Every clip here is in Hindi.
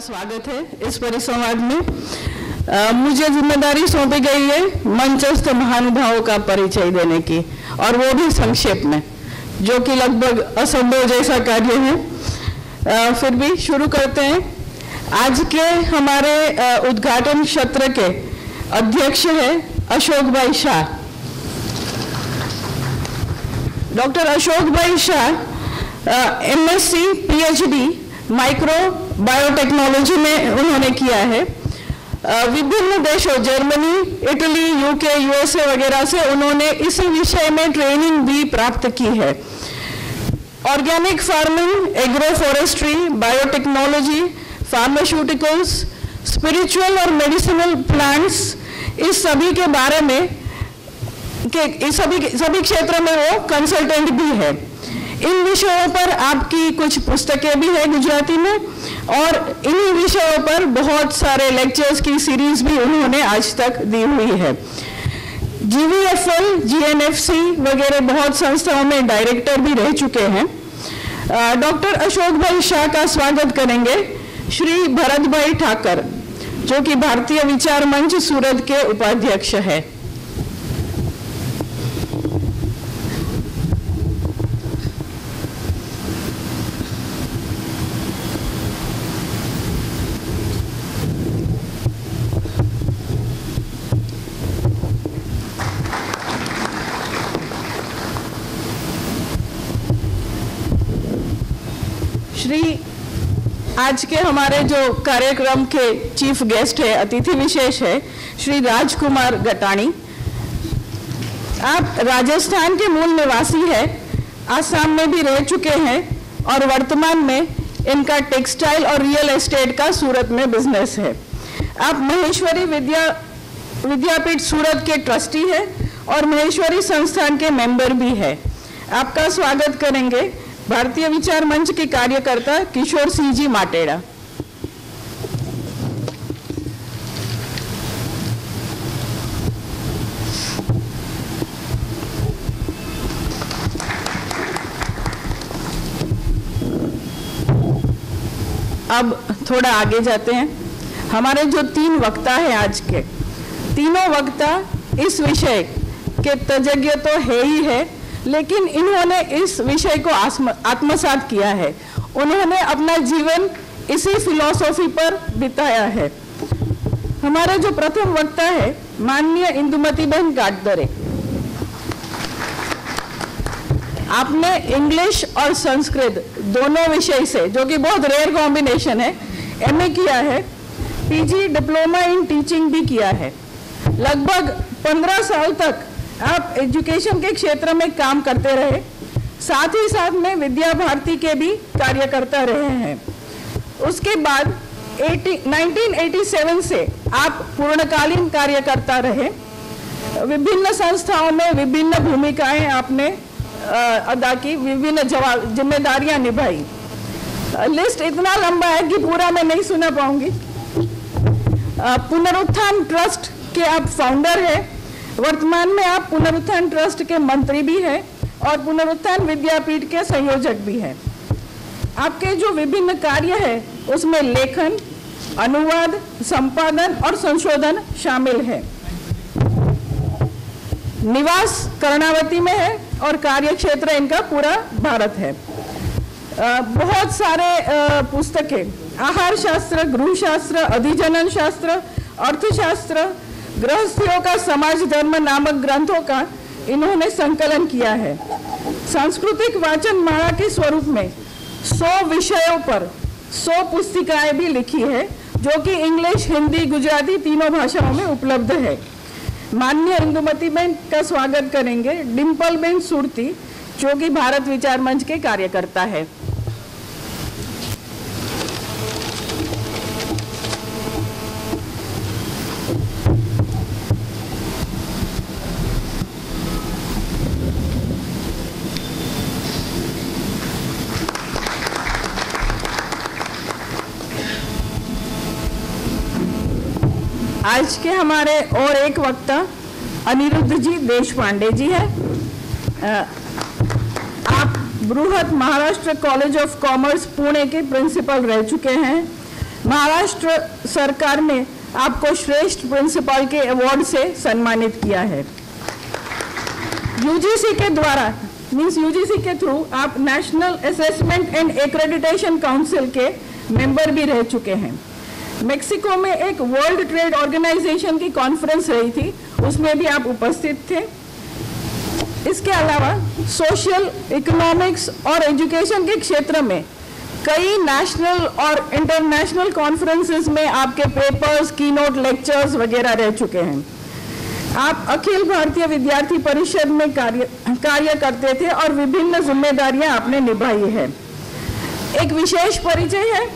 स्वागत है इस परिसंवाद में। मुझे जिम्मेदारी सौंपी गई है मंचस्थ महानुभावों का परिचय देने की, और वो भी संक्षेप में, जो कि लगभग असंभव जैसा कार्य है। फिर भी शुरू करते हैं। आज के हमारे उद्घाटन सत्र के अध्यक्ष है अशोक भाई शाह। डॉक्टर अशोक भाई Shah MSc PhD micro biotechnology में उन्होंने किया है। विभिन्न देशों जर्मनी, इटली, यूके, यूएसए वगैरह से उन्होंने इसी विषय में ट्रेनिंग भी प्राप्त की है। Organic farming, agro forestry, biotechnology, pharmaceuticals, spiritual और मेडिसिनल प्लांट्स, इस सभी के बारे में सभी क्षेत्रों में वो कंसल्टेंट भी है। इन विषयों पर आपकी कुछ पुस्तकें भी है गुजराती में, और इन्हीं विषयों पर बहुत सारे लेक्चर्स की सीरीज भी उन्होंने आज तक दी हुई है। GVFL, GNFC वगैरह बहुत संस्थाओं में डायरेक्टर भी रह चुके हैं। डॉक्टर अशोक भाई शाह का स्वागत करेंगे श्री भरत भाई ठाकर, जो कि भारतीय विचार मंच सूरत के उपाध्यक्ष है। आज के हमारे जो कार्यक्रम के चीफ गेस्ट है, अतिथि विशेष है श्री राजकुमार गटाणी। आप राजस्थान के मूल निवासी है, आसाम में भी रह चुके हैं, और वर्तमान में इनका टेक्सटाइल और रियल एस्टेट का सूरत में बिजनेस है। आप महेश्वरी विद्यापीठ सूरत के ट्रस्टी है और महेश्वरी संस्थान के मेंबर भी है। आपका स्वागत करेंगे भारतीय विचार मंच के कार्यकर्ता किशोर सिंह जी माटेड़ा। अब थोड़ा आगे जाते हैं। हमारे जो तीन वक्ता हैं आज के, तीनों वक्ता इस विषय के तज्ञ तो है ही है, लेकिन इन्होंने इस विषय को आत्मसात किया है। उन्होंने अपना जीवन इसी फिलॉसफी पर बिताया है। हमारे जो प्रथम वक्ता है माननीय इंदुमतीबेन गाटदरे। आपने इंग्लिश और संस्कृत दोनों विषय से, जो कि बहुत रेयर कॉम्बिनेशन है, एमए किया है, पीजी डिप्लोमा इन टीचिंग भी किया है। लगभग 15 साल तक आप एजुकेशन के क्षेत्र में काम करते रहे, साथ ही साथ में विद्या भारती के भी कार्यकर्ता रहे हैं। उसके बाद 1987 से आप पूर्णकालीन कार्यकर्ता रहे। विभिन्न संस्थाओं में विभिन्न भूमिकाएं आपने अदा की, विभिन्न जिम्मेदारियां निभाई। लिस्ट इतना लंबा है कि पूरा मैं नहीं सुना पाऊंगी। पुनरुत्थान ट्रस्ट के आप फाउंडर हैं। वर्तमान में आप पुनरुत्थान ट्रस्ट के मंत्री भी हैं और पुनरुत्थान विद्यापीठ के संयोजक भी हैं। आपके जो विभिन्न कार्य है उसमें लेखन, अनुवाद, संपादन और संशोधन शामिल है। निवास कर्णावती में है और कार्य क्षेत्र इनका पूरा भारत है। बहुत सारे पुस्तकें, आहार शास्त्र, गृह शास्त्र, अधिजनन शास्त्र, अर्थशास्त्र, गृहस्थियों का समाज धर्म नामक ग्रंथों का इन्होंने संकलन किया है। सांस्कृतिक वाचन माला के स्वरूप में 100 विषयों पर 100 पुस्तिकाएं भी लिखी है, जो कि इंग्लिश, हिंदी, गुजराती तीनों भाषाओं में उपलब्ध है। माननीय इंदुमतीबेन का स्वागत करेंगे डिम्पलबेन सुरती, जो कि भारत विचार मंच के कार्यकर्ता है। आज के हमारे और एक वक्ता अनिरुद्ध जी देशपांडे जी है। आप बृहत Maharashtra college of commerce Pune के प्रिंसिपल रह चुके हैं। महाराष्ट्र सरकार ने आपको श्रेष्ठ प्रिंसिपल के अवार्ड से सम्मानित किया है। यूजीसी के द्वारा यूजीसी के थ्रू आप national assessment and accreditation council के मेंबर भी रह चुके हैं। मेक्सिको में एक वर्ल्ड ट्रेड ऑर्गेनाइजेशन की कॉन्फ्रेंस रही थी, उसमें भी आप उपस्थित थे। इसके अलावा सोशल, इकोनॉमिक्स और एजुकेशन के क्षेत्र में कई नेशनल और इंटरनेशनल कॉन्फ्रेंसेस में आपके पेपर्स, कीनोट लेक्चर्स वगैरह रह चुके हैं। आप अखिल भारतीय विद्यार्थी परिषद में कार्य करते थे और विभिन्न जिम्मेदारियां आपने निभाई है। एक विशेष परिचय है,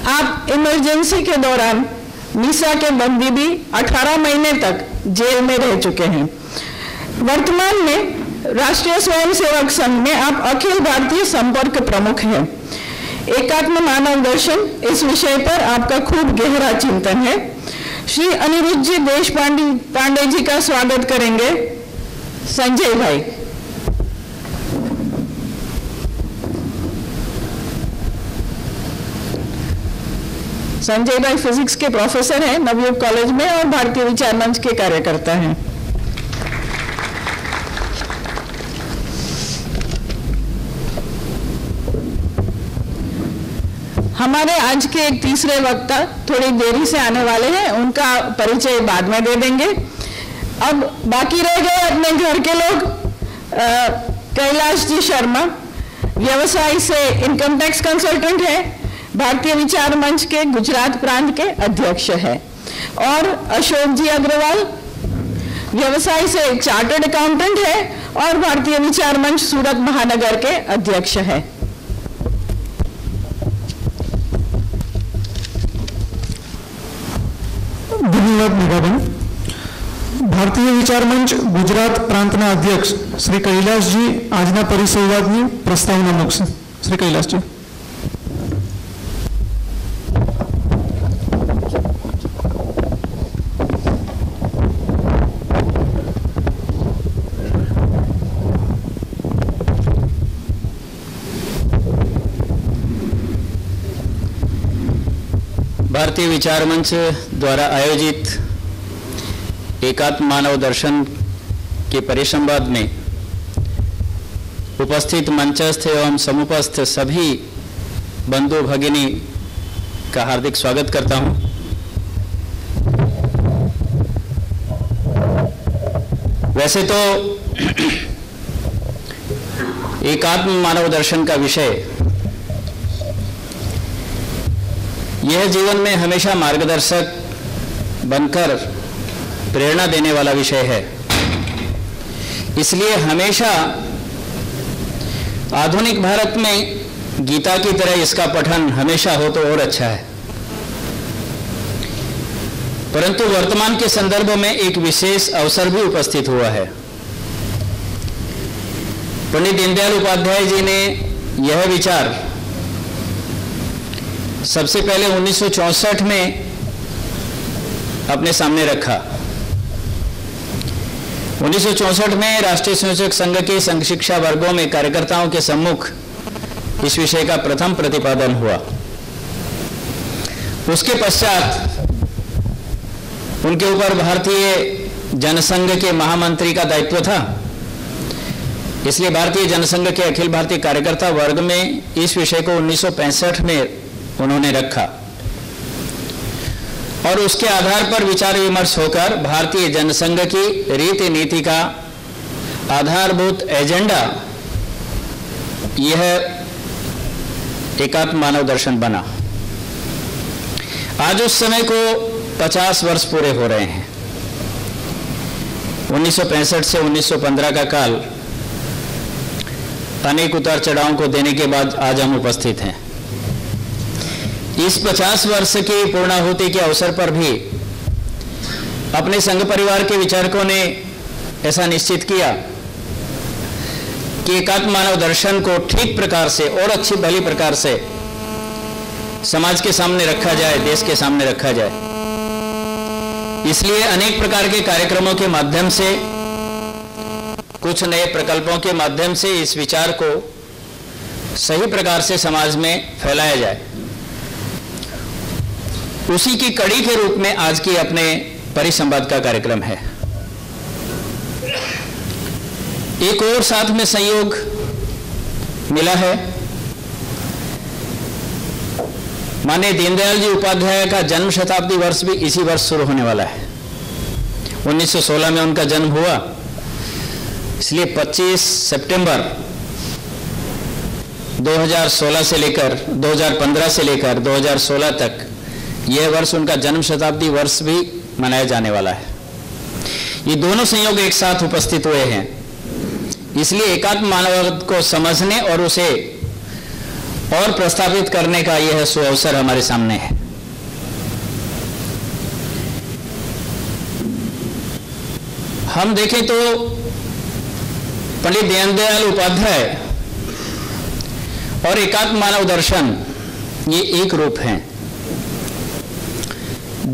आप इमरजेंसी के दौरान मीसा के बंदी भी 18 महीने तक जेल में रह चुके हैं। वर्तमान में राष्ट्रीय स्वयंसेवक संघ में आप अखिल भारतीय संपर्क प्रमुख हैं। एकात्म मानव दर्शन, इस विषय पर आपका खूब गहरा चिंतन है। श्री अनिरुद्ध जी देशपांडे जी का स्वागत करेंगे संजय भाई। संजय भाई फिजिक्स के प्रोफेसर हैं नवयुग कॉलेज में और भारतीय विचार मंच के कार्यकर्ता हैं। हमारे आज के एक तीसरे वक्ता थोड़ी देरी से आने वाले हैं, उनका परिचय बाद में दे देंगे। अब बाकी रह गए अपने घर के लोग। कैलाश जी शर्मा व्यवसाय से इनकम टैक्स कंसल्टेंट है, भारतीय विचार मंच के गुजरात प्रांत के अध्यक्ष है। और अशोक जी अग्रवाल व्यवसाय से चार्टर्ड अकाउंटेंट है और भारतीय विचार मंच सूरत महानगर के अध्यक्ष है। धन्यवाद मेघाबेन। भारतीय विचार मंच गुजरात प्रांतना अध्यक्ष श्री कैलाश जी आजना परिसंवादनी प्रस्तावना मूकशे। श्री कैलाश जी। भारतीय विचार मंच द्वारा आयोजित एकात्म मानव दर्शन के परिसंवाद में उपस्थित मंचस्थ एवं समुपस्थ सभी बंधु भगिनी का हार्दिक स्वागत करता हूं। वैसे तो एकात्म मानव दर्शन का विषय यह जीवन में हमेशा मार्गदर्शक बनकर प्रेरणा देने वाला विषय है। इसलिए हमेशा आधुनिक भारत में गीता की तरह इसका पठन हमेशा हो तो और अच्छा है। परंतु वर्तमान के संदर्भ में एक विशेष अवसर भी उपस्थित हुआ है। पंडित दीनदयाल उपाध्याय जी ने यह विचार सबसे पहले 1964 में अपने सामने रखा। 1964 में राष्ट्रीय स्वयंसेवक संघ के संघ शिक्षा वर्गों में कार्यकर्ताओं के सम्मुख इस विषय का प्रथम प्रतिपादन हुआ। उसके पश्चात उनके ऊपर भारतीय जनसंघ के महामंत्री का दायित्व था। इसलिए भारतीय जनसंघ के अखिल भारतीय कार्यकर्ता वर्ग में इस विषय को 1965 में उन्होंने रखा और उसके आधार पर विचार विमर्श होकर भारतीय जनसंघ की रीति नीति का आधारभूत एजेंडा यह एकात्म मानव दर्शन बना। आज उस समय को 50 वर्ष पूरे हो रहे हैं। 1965 से 1915 का काल अनेक उतार चढ़ावों को देने के बाद आज हम उपस्थित हैं। इस 50 वर्ष की पूर्णाहुति के अवसर पर भी अपने संघ परिवार के विचारकों ने ऐसा निश्चित किया कि एकात्म मानव दर्शन को ठीक प्रकार से और अच्छी भली प्रकार से समाज के सामने रखा जाए, देश के सामने रखा जाए। इसलिए अनेक प्रकार के कार्यक्रमों के माध्यम से, कुछ नए प्रकल्पों के माध्यम से इस विचार को सही प्रकार से समाज में फैलाया जाए, उसी की कड़ी के रूप में आज की अपने परिसंवाद का कार्यक्रम है। एक और साथ में संयोग मिला है। माननीय दीनदयाल जी उपाध्याय का जन्म शताब्दी वर्ष भी इसी वर्ष शुरू होने वाला है। 1916 में उनका जन्म हुआ, इसलिए 25 सितंबर 2016 से लेकर 2015 से लेकर 2016 तक यह वर्ष उनका जन्म शताब्दी वर्ष भी मनाया जाने वाला है। ये दोनों संयोग एक साथ उपस्थित हुए हैं, इसलिए एकात्म मानववाद को समझने और उसे और प्रस्तावित करने का यह सुअवसर हमारे सामने है। हम देखें तो पंडित दीनदयाल उपाध्याय और एकात्म मानव दर्शन ये एक रूप हैं।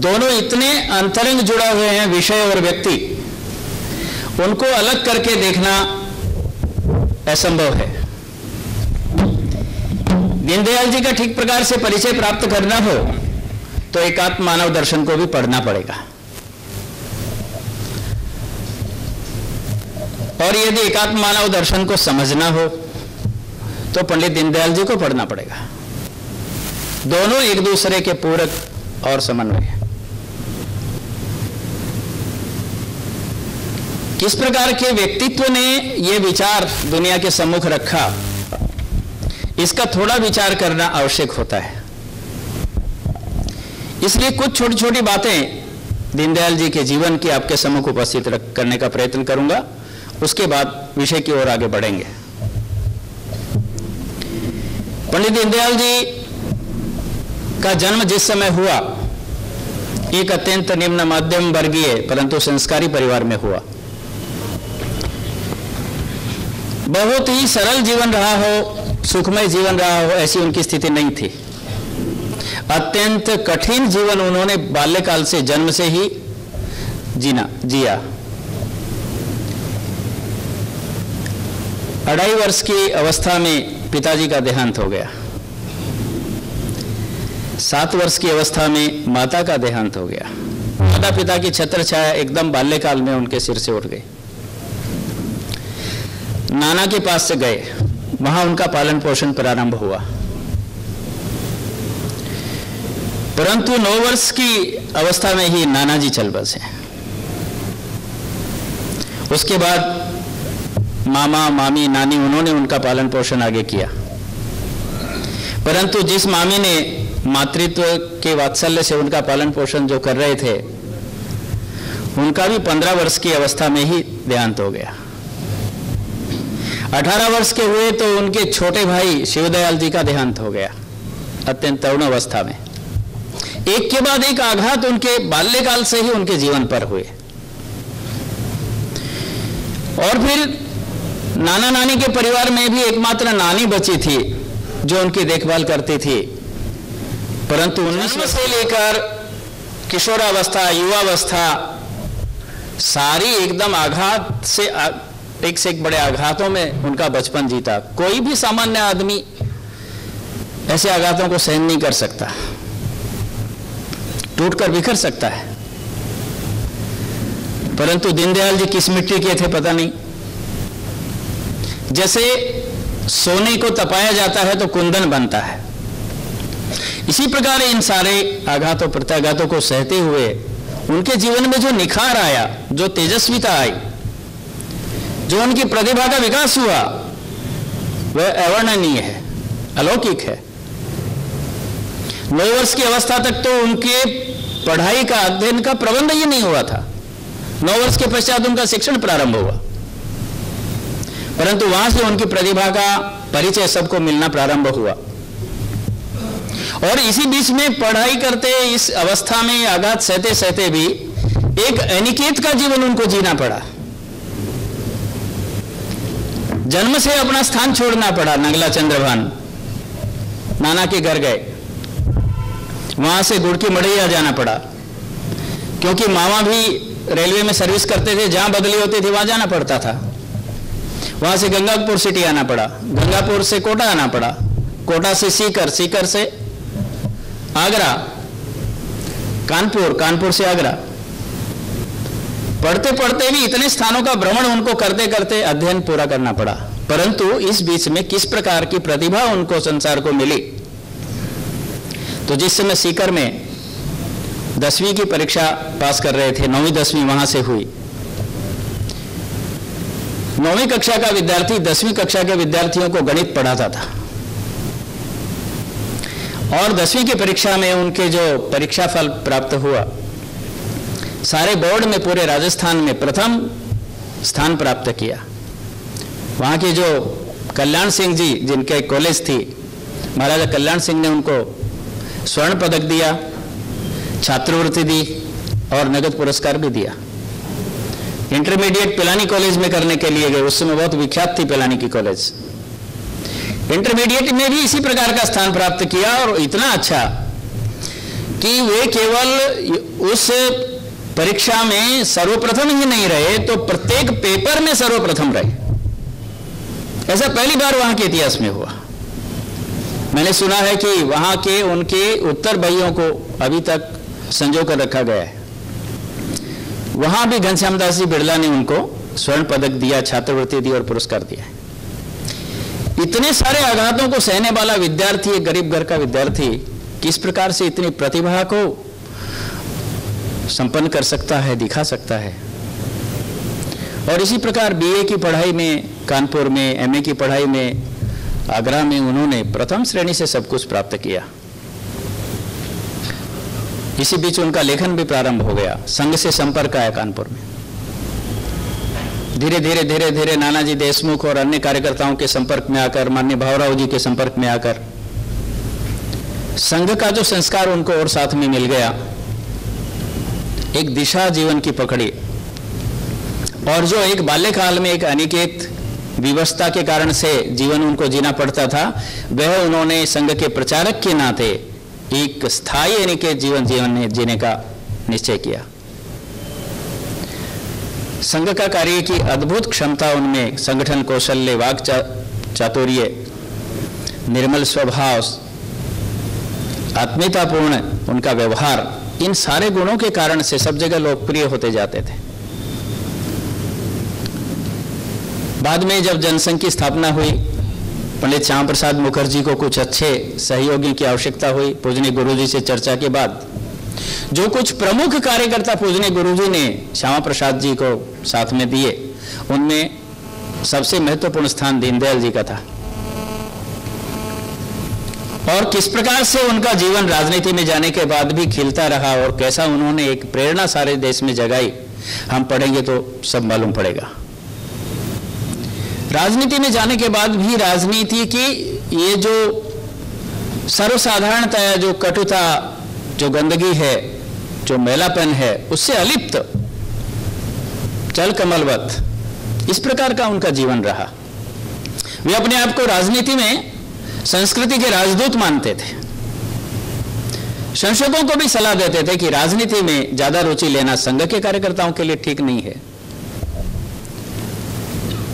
दोनों इतने अंतरंग जुड़ा हुए हैं, विषय और व्यक्ति, उनको अलग करके देखना असंभव है। दीनदयाल जी का ठीक प्रकार से परिचय प्राप्त करना हो तो एकात्म मानव दर्शन को भी पढ़ना पड़ेगा, और यदि एकात्म मानव दर्शन को समझना हो तो पंडित दीनदयाल जी को पढ़ना पड़ेगा। दोनों एक दूसरे के पूरक और समन्वय है। किस प्रकार के व्यक्तित्व ने यह विचार दुनिया के सम्मुख रखा, इसका थोड़ा विचार करना आवश्यक होता है। इसलिए कुछ छोटी छोटी बातें दीनदयाल जी के जीवन की आपके सम्मुख उपस्थित करने का प्रयत्न करूंगा, उसके बाद विषय की ओर आगे बढ़ेंगे। पंडित दीनदयाल जी का जन्म जिस समय हुआ, एक अत्यंत निम्न मध्यम वर्गीय परंतु संस्कारी परिवार में हुआ। बहुत ही सरल जीवन रहा हो, सुखमय जीवन रहा हो, ऐसी उनकी स्थिति नहीं थी। अत्यंत कठिन जीवन उन्होंने बाल्यकाल से, जन्म से ही जिया। 2.5 वर्ष की अवस्था में पिताजी का देहांत हो गया। 7 वर्ष की अवस्था में माता का देहांत हो गया। माता पिता की छत्र छाया एकदम बाल्यकाल में उनके सिर से उठ गई। नाना के पास से गए, वहां उनका पालन पोषण प्रारंभ हुआ, परंतु 9 वर्ष की अवस्था में ही नाना जी चल बसे। उसके बाद मामा, मामी, नानी, उन्होंने उनका पालन पोषण आगे किया, परंतु जिस मामी ने मातृत्व के वात्सल्य से उनका पालन पोषण जो कर रहे थे, उनका भी 15 वर्ष की अवस्था में ही देहांत हो गया। 18 वर्ष के हुए तो उनके छोटे भाई शिवदयाल जी का देहांत हो गया, अत्यंत तरुण अवस्था में। एक के बाद एक आघात उनके बाल्यकाल से ही उनके जीवन पर हुए। और फिर नाना नानी के परिवार में भी एकमात्र नानी बची थी जो उनकी देखभाल करती थी, परंतु 19 से लेकर किशोरावस्था, युवावस्था, सारी एकदम आघात से एक से एक बड़े आघातों में उनका बचपन जीता। कोई भी सामान्य आदमी ऐसे आघातों को सहन नहीं कर सकता, टूटकर बिखर सकता है, परंतु दीनदयाल जी किस मिट्टी के थे पता नहीं। जैसे सोने को तपाया जाता है तो कुंदन बनता है, इसी प्रकार इन सारे आघातों प्रत्याघातों को सहते हुए उनके जीवन में जो निखार आया, जो तेजस्विता आई, जो उनकी प्रतिभा का विकास हुआ, वह अवर्णनीय है, अलौकिक है। 9 वर्ष की अवस्था तक तो उनके पढ़ाई का, अध्ययन का प्रबंध ही नहीं हुआ था। 9 वर्ष के पश्चात उनका शिक्षण प्रारंभ हुआ, परंतु वहां से उनकी प्रतिभा का परिचय सबको मिलना प्रारंभ हुआ। और इसी बीच में पढ़ाई करते, इस अवस्था में आघात सहते सहते भी एक अनिकेत का जीवन उनको जीना पड़ा। जन्म से अपना स्थान छोड़ना पड़ा। नगला चंद्रभान नाना के घर गए, वहां से गुड़ की मड़ैया जाना पड़ा, क्योंकि मामा भी रेलवे में सर्विस करते थे, जहां बदली होती थी वहां जाना पड़ता था। वहां से गंगापुर सिटी आना पड़ा, गंगापुर से कोटा आना पड़ा, कोटा से सीकर, सीकर से आगरा, कानपुर, कानपुर से आगरा। पढ़ते पढ़ते भी इतने स्थानों का भ्रमण उनको करते करते अध्ययन पूरा करना पड़ा। परंतु इस बीच में किस प्रकार की प्रतिभा उनको संसार को मिली, तो जिस समय सीकर में 10वीं की परीक्षा पास कर रहे थे, 9वीं 10वीं वहां से हुई। 9वीं कक्षा का विद्यार्थी 10वीं कक्षा के विद्यार्थियों को गणित पढ़ाता था, और 10वीं की परीक्षा में उनके जो परीक्षा फल प्राप्त हुआ, सारे बोर्ड में पूरे राजस्थान में प्रथम स्थान प्राप्त किया। वहाँ के जो कल्याण सिंह जी, जिनके कॉलेज थी, महाराजा कल्याण सिंह ने उनको स्वर्ण पदक दिया, छात्रवृत्ति दी और नगद पुरस्कार भी दिया। इंटरमीडिएट पिलानी कॉलेज में करने के लिए गए, उस समय बहुत विख्यात थी पिलानी की कॉलेज। इंटरमीडिएट में भी इसी प्रकार का स्थान प्राप्त किया, और इतना अच्छा कि वे केवल उस परीक्षा में सर्वप्रथम ही नहीं रहे, तो प्रत्येक पेपर में सर्वप्रथम रहे। ऐसा पहली बार वहां के इतिहास में हुआ। मैंने सुना है कि वहां के उनके उत्तर भाइयों को अभी तक संजो कर रखा गया है। वहां भी घनश्याम दास जी बिड़ला ने उनको स्वर्ण पदक दिया, छात्रवृत्ति दी और पुरस्कार दिया। इतने सारे आघातों को सहने वाला विद्यार्थी, एक गरीब घर का विद्यार्थी, किस प्रकार से इतनी प्रतिभा को संपन्न कर सकता है, दिखा सकता है। और इसी प्रकार बीए की पढ़ाई में कानपुर में, एमए की पढ़ाई में आगरा में उन्होंने प्रथम श्रेणी से सब कुछ प्राप्त किया। इसी बीच उनका लेखन भी प्रारंभ हो गया, संघ से संपर्क आया कानपुर में। धीरे धीरे धीरे धीरे नानाजी देशमुख और अन्य कार्यकर्ताओं के संपर्क में आकर, माननीय भावराव जी के संपर्क में आकर संघ का जो संस्कार उनको और साथ में मिल गया, एक दिशा जीवन की पकड़ी। और जो एक बाल्यकाल में एक अनिकेत विवस्था के कारण से जीवन उनको जीना पड़ता था, वह उन्होंने संघ के प्रचारक के नाते एक स्थायी अनिकेत जीवन जीने का निश्चय किया। संघ का कार्य की अद्भुत क्षमता उनमें, संगठन कौशल्य, वाक चातुर्य, निर्मल स्वभाव, आत्मीयतापूर्ण उनका व्यवहार, इन सारे गुणों के कारण से सब जगह लोकप्रिय होते जाते थे। बाद में जब जनसंघ की स्थापना हुई, पंडित श्याम प्रसाद मुखर्जी को कुछ अच्छे सहयोगी की आवश्यकता हुई। पूजनीय गुरुजी से चर्चा के बाद जो कुछ प्रमुख कार्यकर्ता पूजनीय गुरुजी ने श्यामा प्रसाद जी को साथ में दिए, उनमें सबसे महत्वपूर्ण स्थान दीनदयाल जी का था। और किस प्रकार से उनका जीवन राजनीति में जाने के बाद भी खिलता रहा, और कैसा उन्होंने एक प्रेरणा सारे देश में जगाई, हम पढ़ेंगे तो सब मालूम पड़ेगा। राजनीति में जाने के बाद भी राजनीति की ये जो सर्वसाधारणता है, जो कटुता, जो गंदगी है, जो मैलापन है, उससे अलिप्त, चल कमलवत, इस प्रकार का उनका जीवन रहा। वे अपने आप को राजनीति में संस्कृति के राजदूत मानते थे। संशोधकों को भी सलाह देते थे कि राजनीति में ज्यादा रुचि लेना संघ के कार्यकर्ताओं के लिए ठीक नहीं है।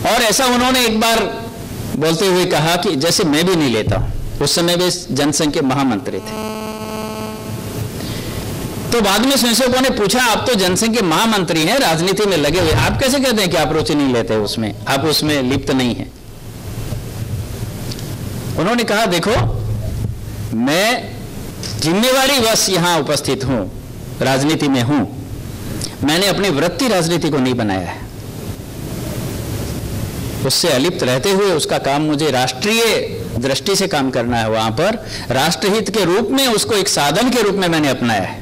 और ऐसा उन्होंने एक बार बोलते हुए कहा कि जैसे मैं भी नहीं लेता हूं। उस समय वे जनसंघ के महामंत्री थे। तो बाद में संशोधकों ने पूछा, आप तो जनसंघ के महामंत्री हैं, राजनीति में लगे हुए, आप कैसे कहते हैं कि आप रुचि नहीं लेते उसमें, आप उसमें लिप्त नहीं हैं? उन्होंने कहा, देखो, मैं जिम्मेवारी वश यहां उपस्थित हूं, राजनीति में हूं, मैंने अपनी वृत्ति राजनीति को नहीं बनाया है। उससे अलिप्त रहते हुए उसका काम मुझे राष्ट्रीय दृष्टि से काम करना है। वहां पर राष्ट्रहित के रूप में उसको एक साधन के रूप में मैंने अपनाया है।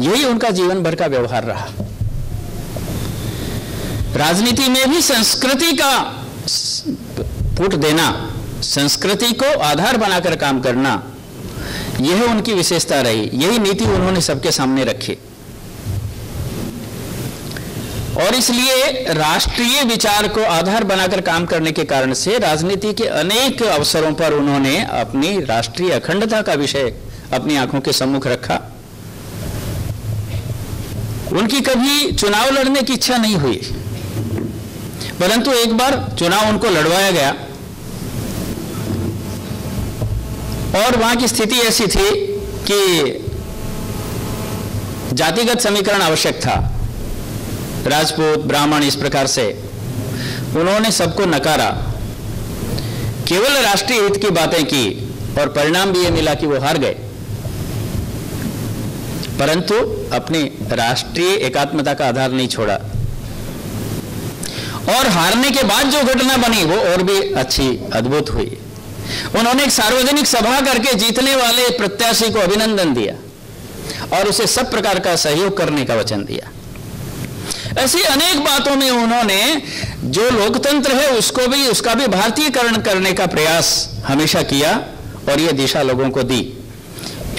यही उनका जीवन भर का व्यवहार रहा। राजनीति में भी संस्कृति का पुट देना, संस्कृति को आधार बनाकर काम करना, यह उनकी विशेषता रही। यही नीति उन्होंने सबके सामने रखी। और इसलिए राष्ट्रीय विचार को आधार बनाकर काम करने के कारण से राजनीति के अनेक अवसरों पर उन्होंने अपनी राष्ट्रीय अखंडता का विषय अपनी आंखों के सम्मुख रखा। उनकी कभी चुनाव लड़ने की इच्छा नहीं हुई, परंतु एक बार चुनाव उनको लड़वाया गया और वहां की स्थिति ऐसी थी कि जातिगत समीकरण आवश्यक था, राजपूत ब्राह्मण इस प्रकार से। उन्होंने सबको नकारा, केवल राष्ट्रीय हित की बातें की और परिणाम भी यह मिला कि वो हार गए। परंतु अपनी राष्ट्रीय एकात्मता का आधार नहीं छोड़ा और हारने के बाद जो घटना बनी वो और भी अच्छी अद्भुत हुई। उन्होंने एक सार्वजनिक सभा करके जीतने वाले प्रत्याशी को अभिनंदन दिया और उसे सब प्रकार का सहयोग करने का वचन दिया। ऐसी अनेक बातों में उन्होंने जो लोकतंत्र है उसका भी भारतीयकरण करने का प्रयास हमेशा किया और यह दिशा लोगों को दी।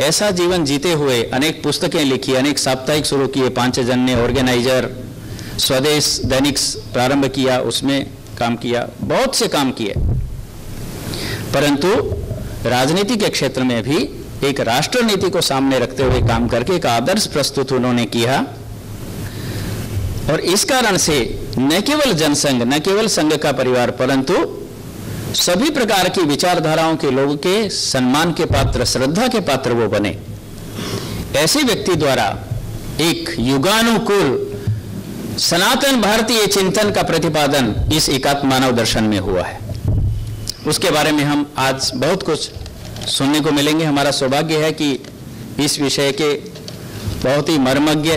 ऐसा जीवन जीते हुए अनेक पुस्तकें लिखी, अनेक साप्ताहिक शुरू किए, पांचजन्य, ऑर्गेनाइजर, स्वदेश दैनिक प्रारंभ किया, उसमें काम किया, बहुत से काम किए। परंतु राजनीति के क्षेत्र में भी एक राष्ट्र नीति को सामने रखते हुए काम करके एक आदर्श प्रस्तुत उन्होंने किया और इस कारण से न केवल जनसंघ, न केवल संघ का परिवार, परंतु सभी प्रकार की विचारधाराओं के लोगों के सम्मान के पात्र, श्रद्धा के पात्र वो बने। ऐसे व्यक्ति द्वारा एक युगानुकूल सनातन भारतीय चिंतन का प्रतिपादन इस एकात्म मानव दर्शन में हुआ है। उसके बारे में हम आज बहुत कुछ सुनने को मिलेंगे। हमारा सौभाग्य है कि इस विषय के बहुत ही मर्मज्ञ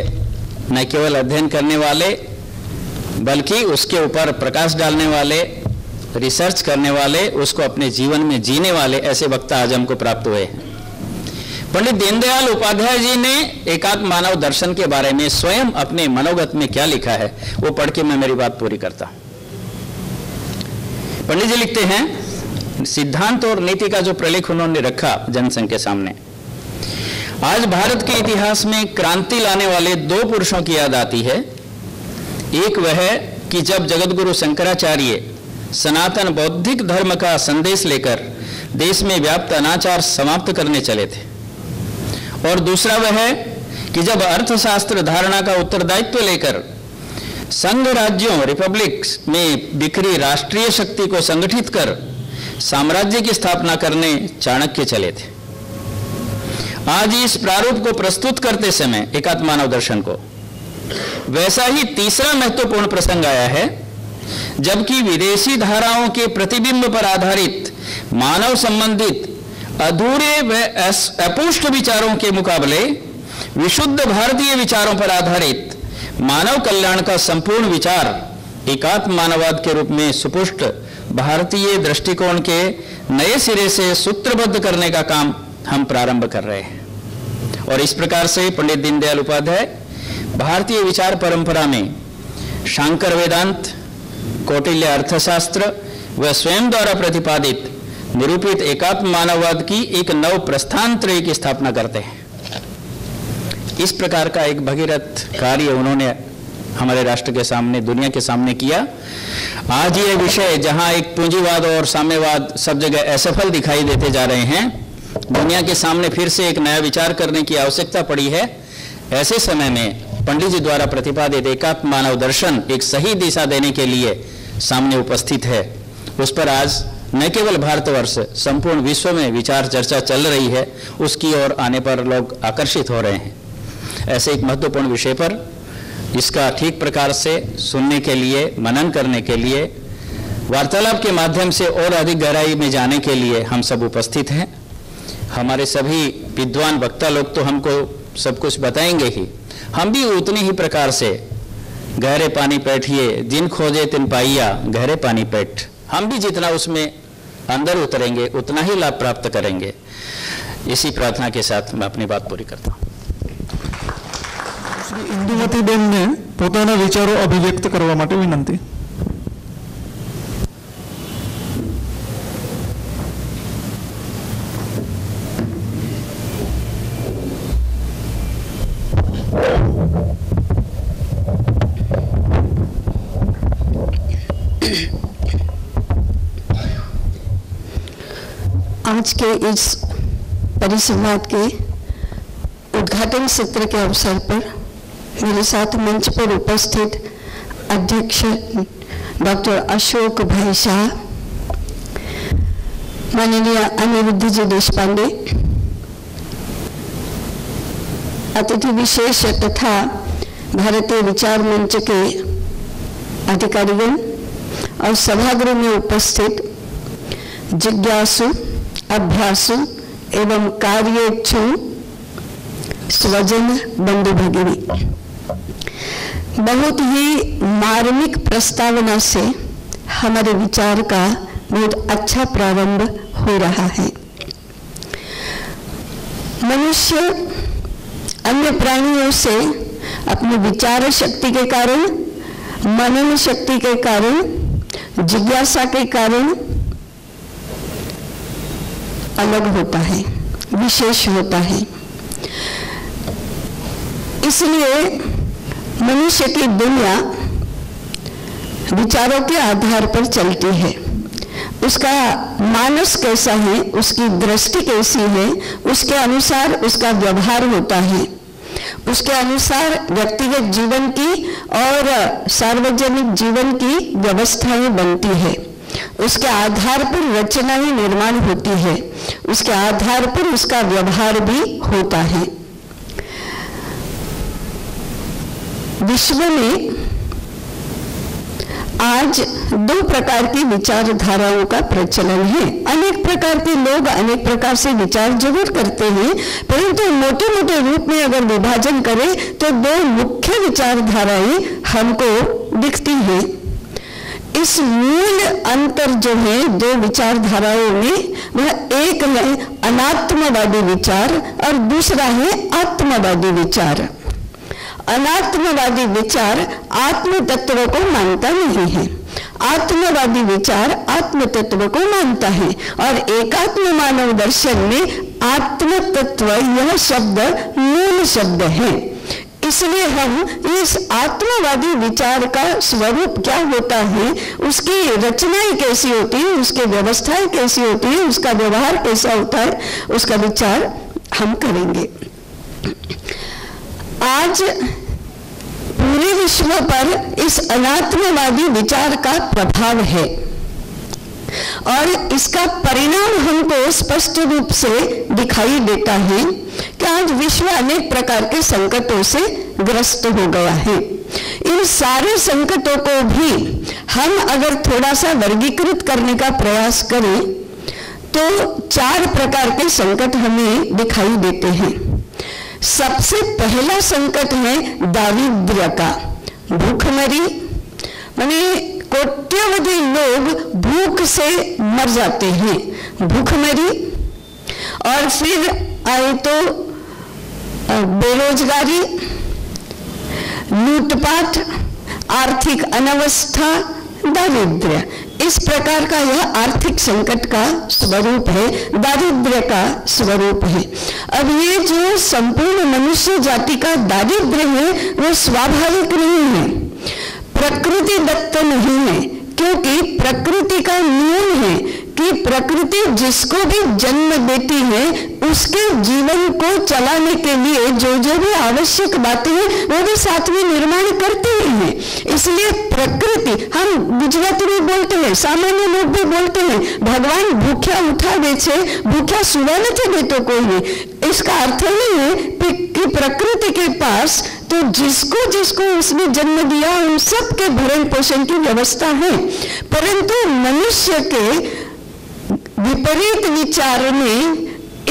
न केवल अध्ययन करने वाले बल्कि उसके ऊपर प्रकाश डालने वाले, रिसर्च करने वाले, उसको अपने जीवन में जीने वाले ऐसे वक्ता आज हमको प्राप्त हुए हैं। पंडित दीनदयाल उपाध्याय जी ने एकात्म मानव दर्शन के बारे में स्वयं अपने मनोगत में क्या लिखा है वो पढ़ के मैं मेरी बात पूरी करता हूं। पंडित जी लिखते हैं, सिद्धांत और नीति का जो प्रलेख उन्होंने रखा जनसंघ के सामने, आज भारत के इतिहास में क्रांति लाने वाले दो पुरुषों की याद आती है। एक वह है कि जब जगतगुरु शंकराचार्य सनातन बौद्धिक धर्म का संदेश लेकर देश में व्याप्त अनाचार समाप्त करने चले थे, और दूसरा वह है कि जब अर्थशास्त्र धारणा का उत्तरदायित्व लेकर संघ राज्यों, रिपब्लिक में बिखरी राष्ट्रीय शक्ति को संगठित कर साम्राज्य की स्थापना करने चाणक्य चले थे। आज इस प्रारूप को प्रस्तुत करते समय एकात्म मानव दर्शन को वैसा ही तीसरा महत्वपूर्ण प्रसंग आया है, जबकि विदेशी धाराओं के प्रतिबिंब पर आधारित मानव संबंधित अधूरे व अपुष्ट विचारों के मुकाबले विशुद्ध भारतीय विचारों पर आधारित मानव कल्याण का संपूर्ण विचार एकात्म मानववाद के रूप में सुपुष्ट भारतीय दृष्टिकोण के नए सिरे से सूत्रबद्ध करने का काम हम प्रारंभ कर रहे हैं। और इस प्रकार से पंडित दीनदयाल उपाध्याय भारतीय विचार परंपरा में शांकर वेदांत, कौटिल्य अर्थशास्त्र व स्वयं द्वारा प्रतिपादित निरूपित एकात्म मानववाद की एक नव प्रस्थान त्रय की स्थापना करते हैं। इस प्रकार का एक भगीरथ कार्य उन्होंने हमारे राष्ट्र के सामने, दुनिया के सामने किया। आज ये विषय जहां एक पूंजीवाद और साम्यवाद सब जगह असफल दिखाई देते जा रहे हैं, दुनिया के सामने फिर से एक नया विचार करने की आवश्यकता पड़ी है। ऐसे समय में पंडित जी द्वारा प्रतिपादित एकात्म मानव दर्शन एक सही दिशा देने के लिए सामने उपस्थित है। उस पर आज न केवल भारतवर्ष, संपूर्ण विश्व में विचार चर्चा चल रही है, उसकी ओर आने पर लोग आकर्षित हो रहे हैं। ऐसे एक महत्वपूर्ण विषय पर इसका ठीक प्रकार से सुनने के लिए, मनन करने के लिए, वार्तालाप के माध्यम से और अधिक गहराई में जाने के लिए हम सब उपस्थित हैं। हमारे सभी विद्वान वक्ता लोग तो हमको सब कुछ बताएंगे ही, हम भी उतनी ही प्रकार से गहरे पानी बैठिए, जिन खोजे तिन पाइया गहरे पानी बैठ, हम भी जितना उसमें अंदर उतरेंगे उतना ही लाभ प्राप्त करेंगे। इसी प्रार्थना के साथ मैं अपनी बात पूरी करता हूँ। શ્રી ઇન્દુમતીબેનને પોતાના વિચારો અભિવ્યક્ત કરવા માટે વિનંતી। आज के इस परिसंवाद के उद्घाटन सत्र के अवसर पर मेरे साथ मंच पर उपस्थित अध्यक्ष डॉक्टर अशोक भाई शाह, माननीय अनिरुद्ध जी देशपांडे, अतिथि विशेष तथा भारतीय विचार मंच के अधिकारीगण और सभागृह में उपस्थित जिज्ञासु, अभ्यासु एवं कार्येच्छु स्वजन बंधु भगिनी, बहुत ही मार्मिक प्रस्तावना से हमारे विचार का बहुत अच्छा प्रारंभ हो रहा है। मनुष्य अन्य प्राणियों से अपनी विचार शक्ति के कारण, मनन शक्ति के कारण, जिज्ञासा के कारण अलग होता है, विशेष होता है। इसलिए मनुष्य की दुनिया विचारों के आधार पर चलती है। उसका मानस कैसा है, उसकी दृष्टि कैसी है, उसके अनुसार उसका व्यवहार होता है, उसके अनुसार व्यक्तिगत जीवन की और सार्वजनिक जीवन की व्यवस्थाएं बनती है, उसके आधार पर रचनाएं निर्माण होती है, उसके आधार पर उसका व्यवहार भी होता है। विश्व में आज दो प्रकार की विचारधाराओं का प्रचलन है। अनेक प्रकार के लोग अनेक प्रकार से विचार जरूर करते हैं, परंतु मोटे मोटे रूप में अगर विभाजन करें तो दो मुख्य विचारधाराएं हमको दिखती हैं। इस मूल अंतर जो है दो विचारधाराओं में, वह एक है अनात्मवादी विचार और दूसरा है आत्मवादी विचार। अनात्मवादी विचार आत्म तत्व को मानता नहीं है, आत्मवादी विचार आत्म तत्व को मानता है। और एकात्म मानव दर्शन में आत्म तत्व यह शब्द मूल शब्द है। इसलिए हम इस आत्मवादी विचार का स्वरूप क्या होता है, उसकी रचनाएं कैसी होती है, उसकी व्यवस्थाएं कैसी होती है, उसका व्यवहार कैसा होता है, उसका विचार हम करेंगे। आज पूरे विश्व पर इस अनात्मवादी विचार का प्रभाव है और इसका परिणाम हमको स्पष्ट रूप से दिखाई देता है कि आज विश्व अनेक प्रकार के संकटों से ग्रस्त हो गया है। इन सारे संकटों को भी हम अगर थोड़ा सा वर्गीकृत करने का प्रयास करें तो चार प्रकार के संकट हमें दिखाई देते हैं। सबसे पहला संकट है दारिद्र्य का, भूखमरी, माने कोट्यावधि लोग भूख से मर जाते हैं, भूखमरी। और फिर आए तो बेरोजगारी, लूटपाट, आर्थिक अनवस्था, दारिद्र्य। इस प्रकार का यह आर्थिक संकट का स्वरूप है, दारिद्र्य का स्वरूप है। अब ये जो संपूर्ण मनुष्य जाति का दारिद्र्य है वो स्वाभाविक नहीं है, प्रकृति दत्त नहीं है, क्योंकि प्रकृति का नियम है कि प्रकृति जिसको भी जन्म देती है उसके जीवन को चलाने के लिए जो जो भी आवश्यक बातें हैं वो भी साथ में निर्माण करती ही है। इसलिए प्रकृति, हम गुजराती में बोलते हैं, सामान्य लोग भी बोलते हैं, भगवान भूख्या उठा दे छे, भूख्या सुवा नहीं देतो कोई नहीं। इसका अर्थ नहीं है कि प्रकृति के पास तो जिसको जिसको उसने जन्म दिया उन सब के भरण पोषण की व्यवस्था है, परंतु मनुष्य के विपरीत विचार ने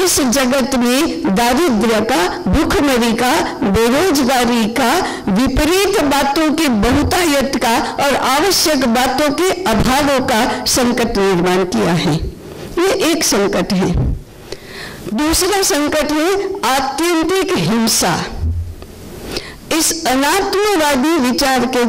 इस जगत में दारिद्र्य का, भूखमरी का, बेरोजगारी का, विपरीत बातों के बहुतायत का और आवश्यक बातों के अभावों का संकट निर्माण किया है। ये एक संकट है। दूसरा संकट है आत्यंतिक हिंसा। इस अनात्मवादी विचार के